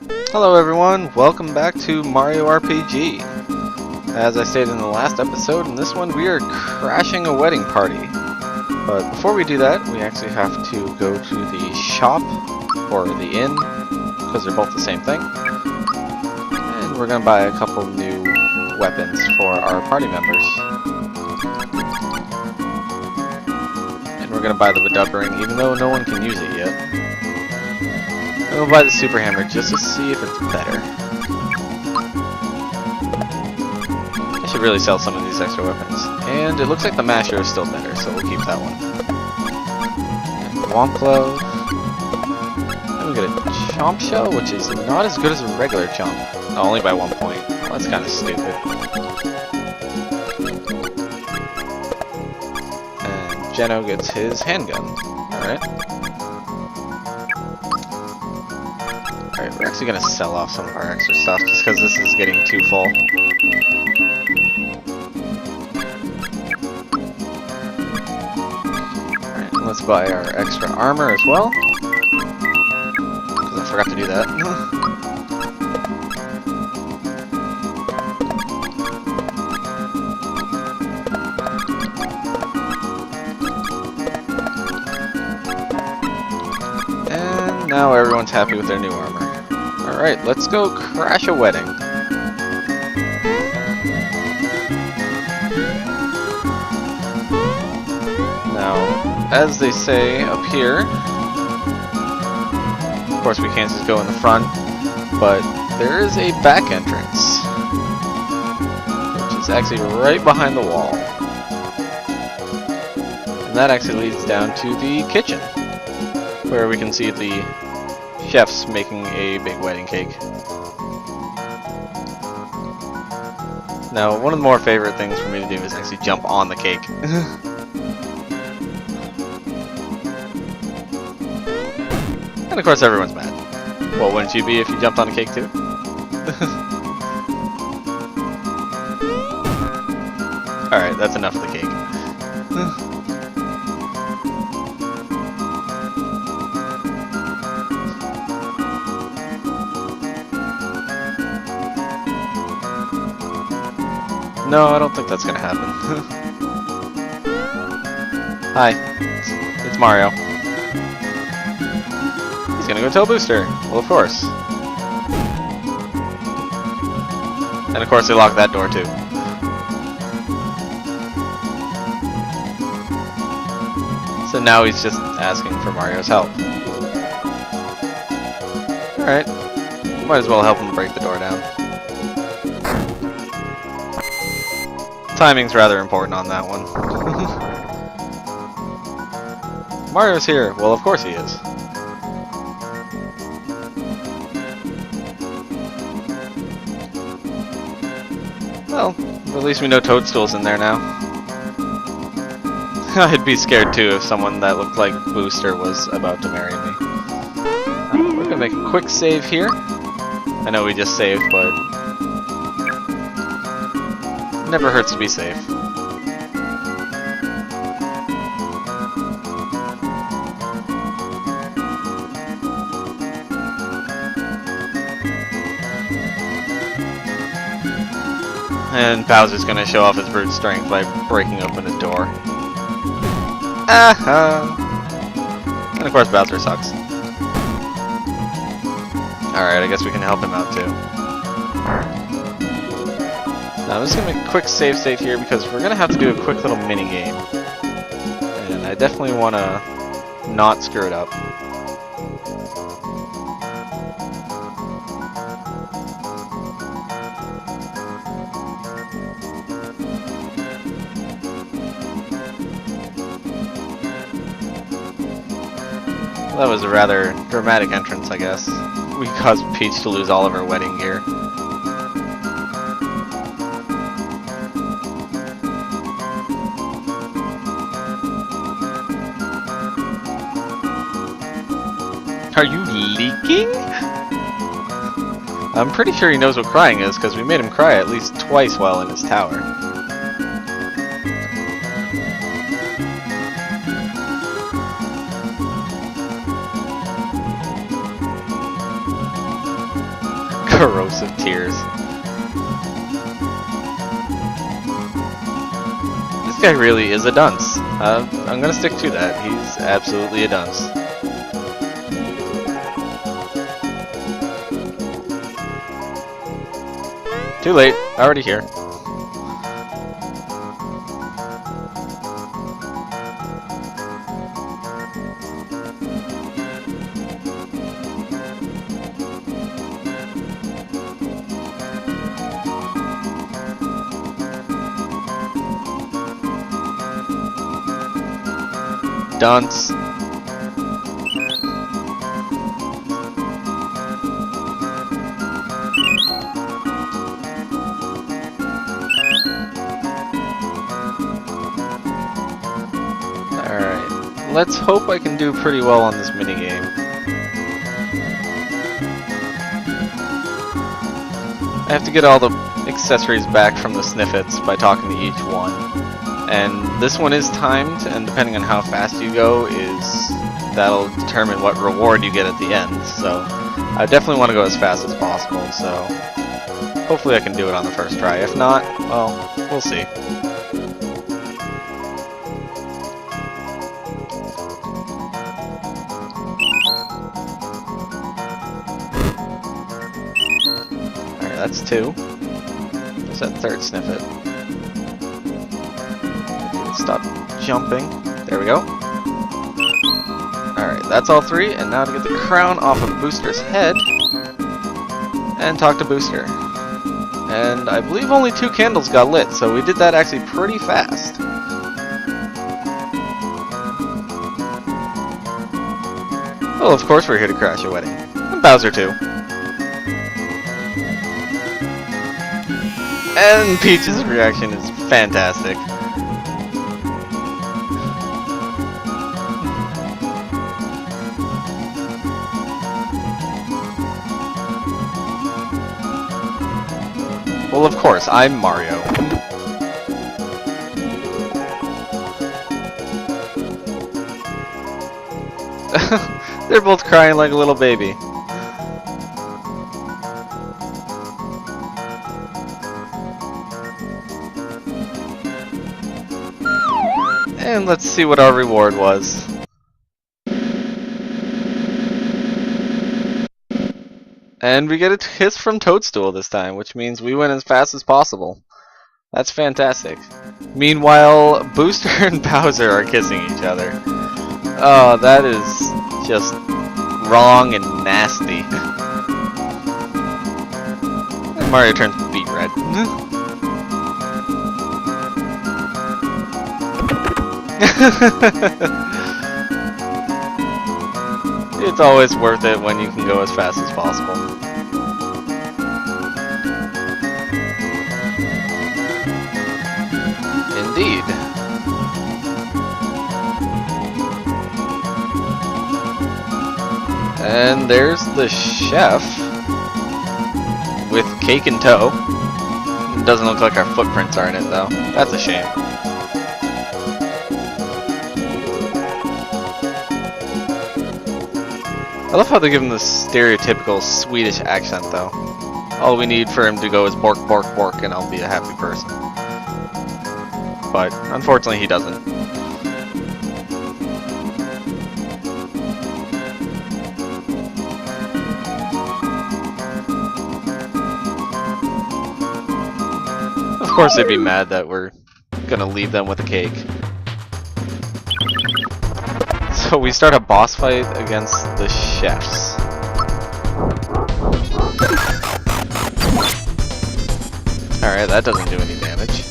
Hello everyone, welcome back to Mario RPG. As I stated in the last episode, in this one we are crashing a wedding party. But before we do that, we actually have to go to the shop, or the inn, because they're both the same thing. And we're going to buy a couple new weapons for our party members. And we're going to buy the Badub ring, even though no one can use it yet. And we'll buy the super hammer just to see if it's better. I should really sell some of these extra weapons. And it looks like the masher is still better, so we'll keep that one. And Wonklo. Then we get a Chomp Shell, which is not as good as a regular Chomp. No, only by 1 point. Well, that's kind of stupid. And Geno gets his handgun. Alright. Alright, we're actually going to sell off some of our extra stuff just because this is getting too full. Alright, let's buy our extra armor as well. Because I forgot to do that. And now everyone's happy with their new armor. Alright, let's go crash a wedding. Now, as they say up here, of course we can't just go in the front, but there is a back entrance, which is actually right behind the wall. And that actually leads down to the kitchen, where we can see the chef's making a big wedding cake. Now, one of the more favorite things for me to do is actually jump on the cake. And of course everyone's mad. Well, wouldn't you be if you jumped on a cake too? Alright, that's enough of the cake. No, I don't think that's gonna happen. Hi, it's Mario. He's gonna go tell Booster. Well, of course. And of course they locked that door too. So now he's just asking for Mario's help. Alright. Might as well help him break the door down. Timing's rather important on that one. Mario's here. Well, of course he is. Well, at least we know Toadstool's in there now. I'd be scared too if someone that looked like Booster was about to marry me. We're gonna make a quick save here. I know we just saved, but never hurts to be safe. And Bowser's gonna show off his brute strength by breaking open a door. And of course Bowser sucks. Alright, I guess we can help him out too. Now I'm just going to make a quick save state here because we're going to have to do a quick little mini game. And I definitely want to not screw it up. Well, that was a rather dramatic entrance, I guess. We caused Peach to lose all of her wedding gear. Are you leaking? I'm pretty sure he knows what crying is, because we made him cry at least twice while in his tower. Corrosive tears. This guy really is a dunce. I'm gonna stick to that. He's absolutely a dunce. Too late. Already here. Dunce. Alright, let's hope I can do pretty well on this minigame. I have to get all the accessories back from the snippets by talking to each one. And this one is timed, and depending on how fast you go, that'll determine what reward you get at the end. So I definitely want to go as fast as possible, so hopefully I can do it on the first try. If not, well, we'll see. Alright, that's 2. There's that 3rd snippet. Stop jumping. There we go. Alright, that's all 3, and now to get the crown off of Booster's head and talk to Booster. And I believe only 2 candles got lit, so we did that actually pretty fast. Well, of course we're here to crash a wedding. And Bowser too. And Peach's reaction is fantastic. Well, of course, I'm Mario. They're both crying like a little baby. And let's see what our reward was. And we get a kiss from Toadstool this time, which means we went as fast as possible. That's fantastic. Meanwhile, Booster and Bowser are kissing each other. Oh, that is just wrong and nasty. And Mario turns beet red. It's always worth it when you can go as fast as possible. Indeed. And there's the chef with cake in tow. It doesn't look like our footprints are in it though. That's a shame. I love how they give him this stereotypical Swedish accent though. All we need for him to go is bork, bork, bork, and I'll be a happy person. But unfortunately he doesn't. Of course they'd be mad that we're gonna leave them with a cake. So we start a boss fight against the chefs. Alright, that doesn't do any damage.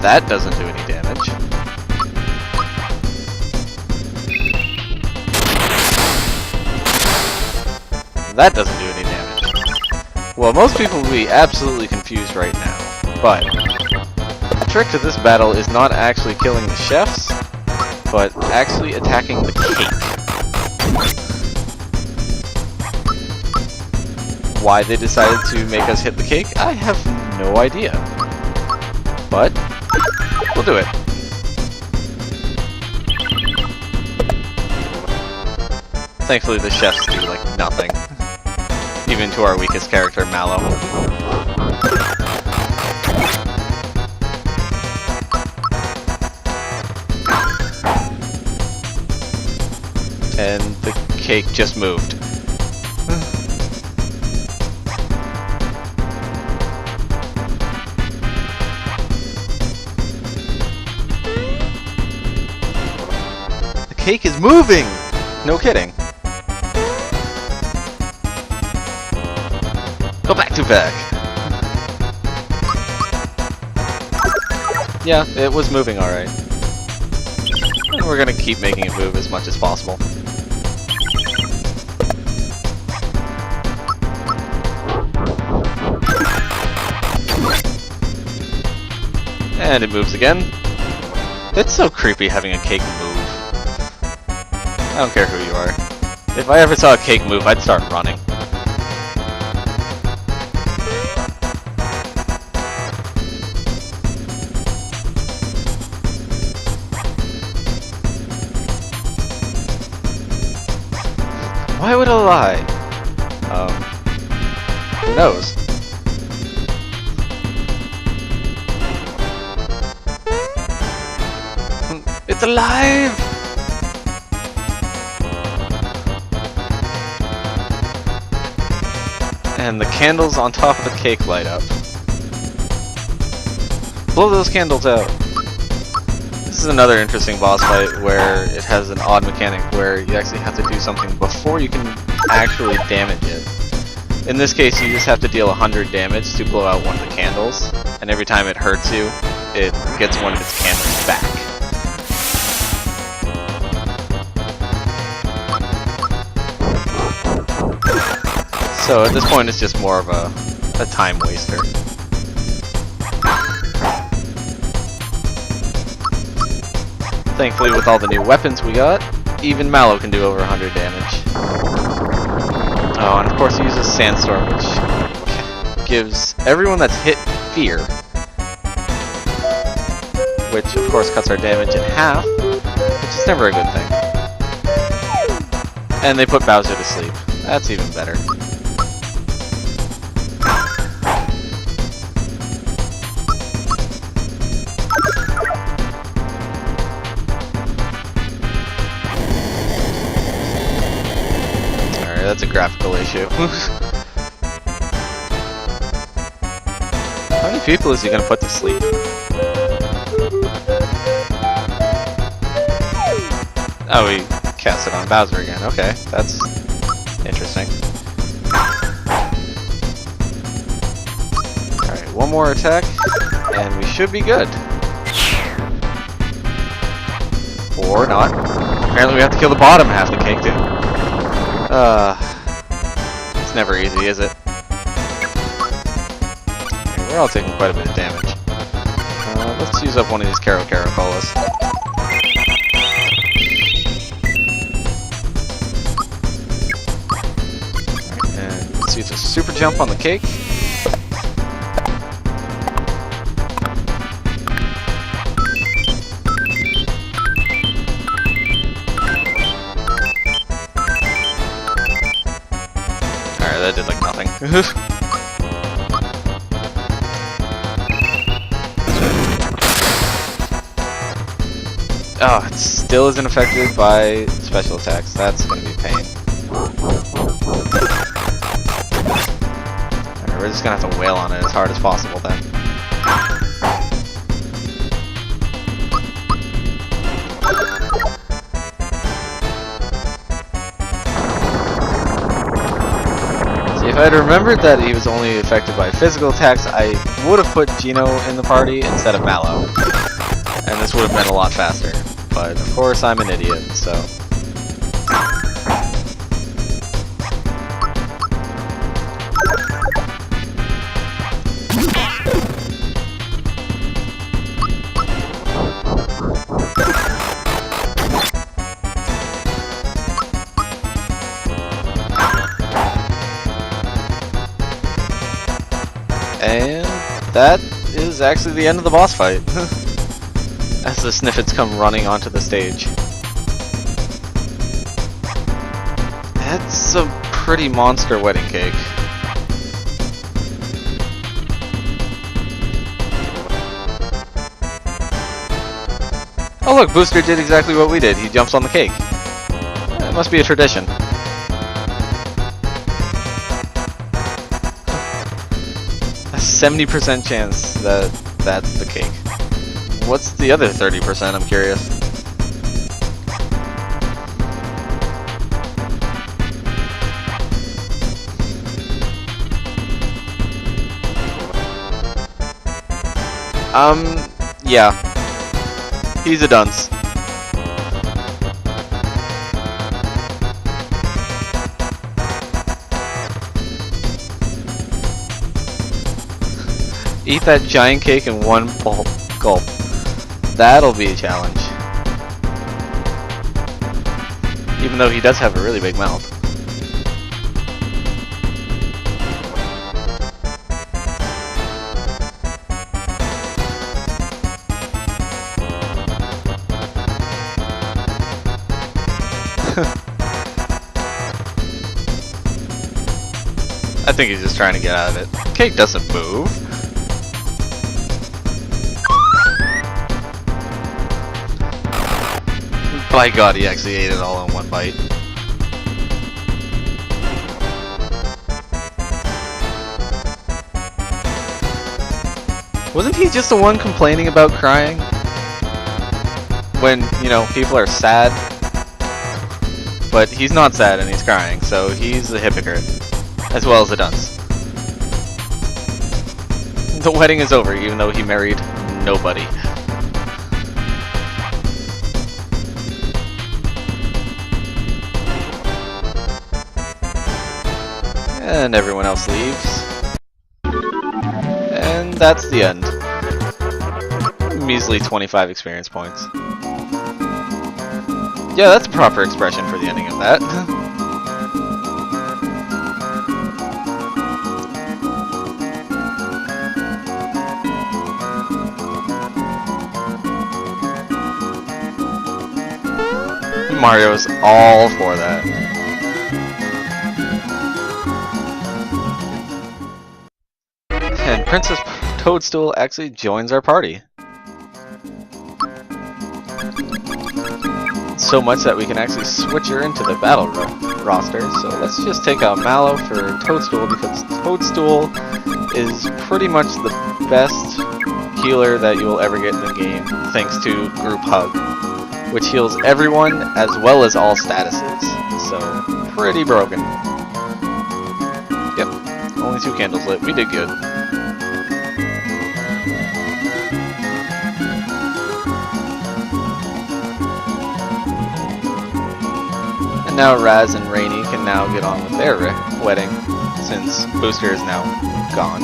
That doesn't do any damage. That doesn't do any damage. Well, most people will be absolutely confused right now, but the trick to this battle is not actually killing the chefs, but actually attacking the cake. Why they decided to make us hit the cake, I have no idea. But we'll do it. Thankfully the chefs do like nothing. Even to our weakest character, Mallow. And the cake just moved. The cake is moving! No kidding. Go back to back. Yeah, it was moving alright. And we're gonna keep making it move as much as possible. And it moves again. It's so creepy having a cake move. I don't care who you are. If I ever saw a cake move, I'd start running. Why would it lie? Who knows? It's alive! And the candles on top of the cake light up. Blow those candles out! This is another interesting boss fight where it has an odd mechanic where you actually have to do something before you can actually damage it. In this case, you just have to deal 100 damage to blow out one of the candles, and every time it hurts you, it gets one of its candles back. So at this point, it's just more of a time waster. Thankfully, with all the new weapons we got, even Mallow can do over 100 damage. Oh, and of course he uses Sandstorm, which gives everyone that's hit fear. Which, of course, cuts our damage in half, which is never a good thing. And they put Bowser to sleep. That's even better. That's a graphical issue. How many people is he gonna put to sleep? Oh, he cast it on Bowser again. Okay, that's interesting. Alright, one more attack, and we should be good. Or not. Apparently we have to kill the bottom half of the cake, too. It's never easy, is it? Okay, we're all taking quite a bit of damage. Let's use up one of these Caracolas. And let's use a super jump on the cake. That did like nothing. Oh, it still isn't affected by special attacks. That's gonna be a pain. Alright, we're just gonna have to wail on it as hard as possible then. If I had remembered that he was only affected by physical attacks, I would have put Gino in the party instead of Mallow. And this would have been a lot faster. But of course I'm an idiot, so... And that is actually the end of the boss fight. As the Sniffets come running onto the stage. It's a pretty monster wedding cake. Oh look, Booster did exactly what we did. He jumps on the cake. It must be a tradition. A 70% chance that that's the cake. What's the other 30%? I'm curious. Yeah. He's a dunce. Eat that giant cake in one gulp. That'll be a challenge. Even though he does have a really big mouth. I think he's just trying to get out of it. Cake doesn't move. By God, he actually ate it all in one bite. Wasn't he just the one complaining about crying? When, you know, people are sad. But he's not sad and he's crying, so he's a hypocrite. As well as a dunce. The wedding is over, even though he married nobody. And everyone else leaves. And that's the end. Measly 25 experience points. Yeah, that's a proper expression for the ending of that. Mario's all for that. And Princess Toadstool actually joins our party. So much that we can actually switch her into the battle roster. So let's just take out Mallow for Toadstool, because Toadstool is pretty much the best healer that you will ever get in the game, thanks to Group Hug, which heals everyone as well as all statuses. So pretty broken. Yep, only 2 candles lit. We did good. Now Raz and Rainy can now get on with their wedding, since Booster is now gone.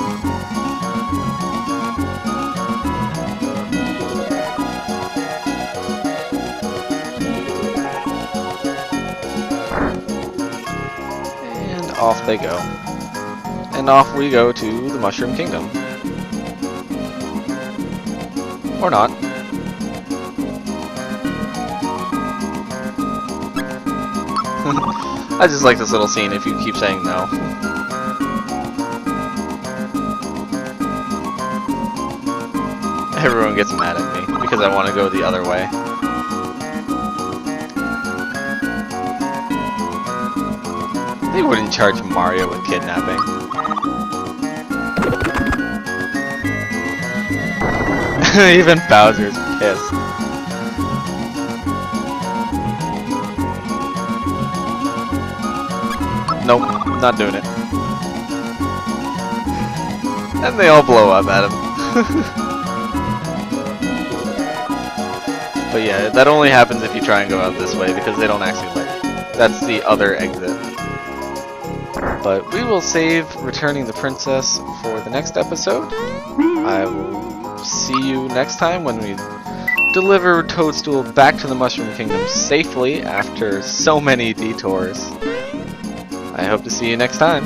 And off they go. And off we go to the Mushroom Kingdom. Or not. I just like this little scene if you keep saying no. Everyone gets mad at me because I want to go the other way. They wouldn't charge Mario with kidnapping. Even Bowser's pissed. Nope, not doing it. And they all blow up at him. But yeah, that only happens if you try and go out this way, because they don't actually let you. That's the other exit. But we will save returning the princess for the next episode. I will see you next time when we deliver Toadstool back to the Mushroom Kingdom safely after so many detours. I hope to see you next time.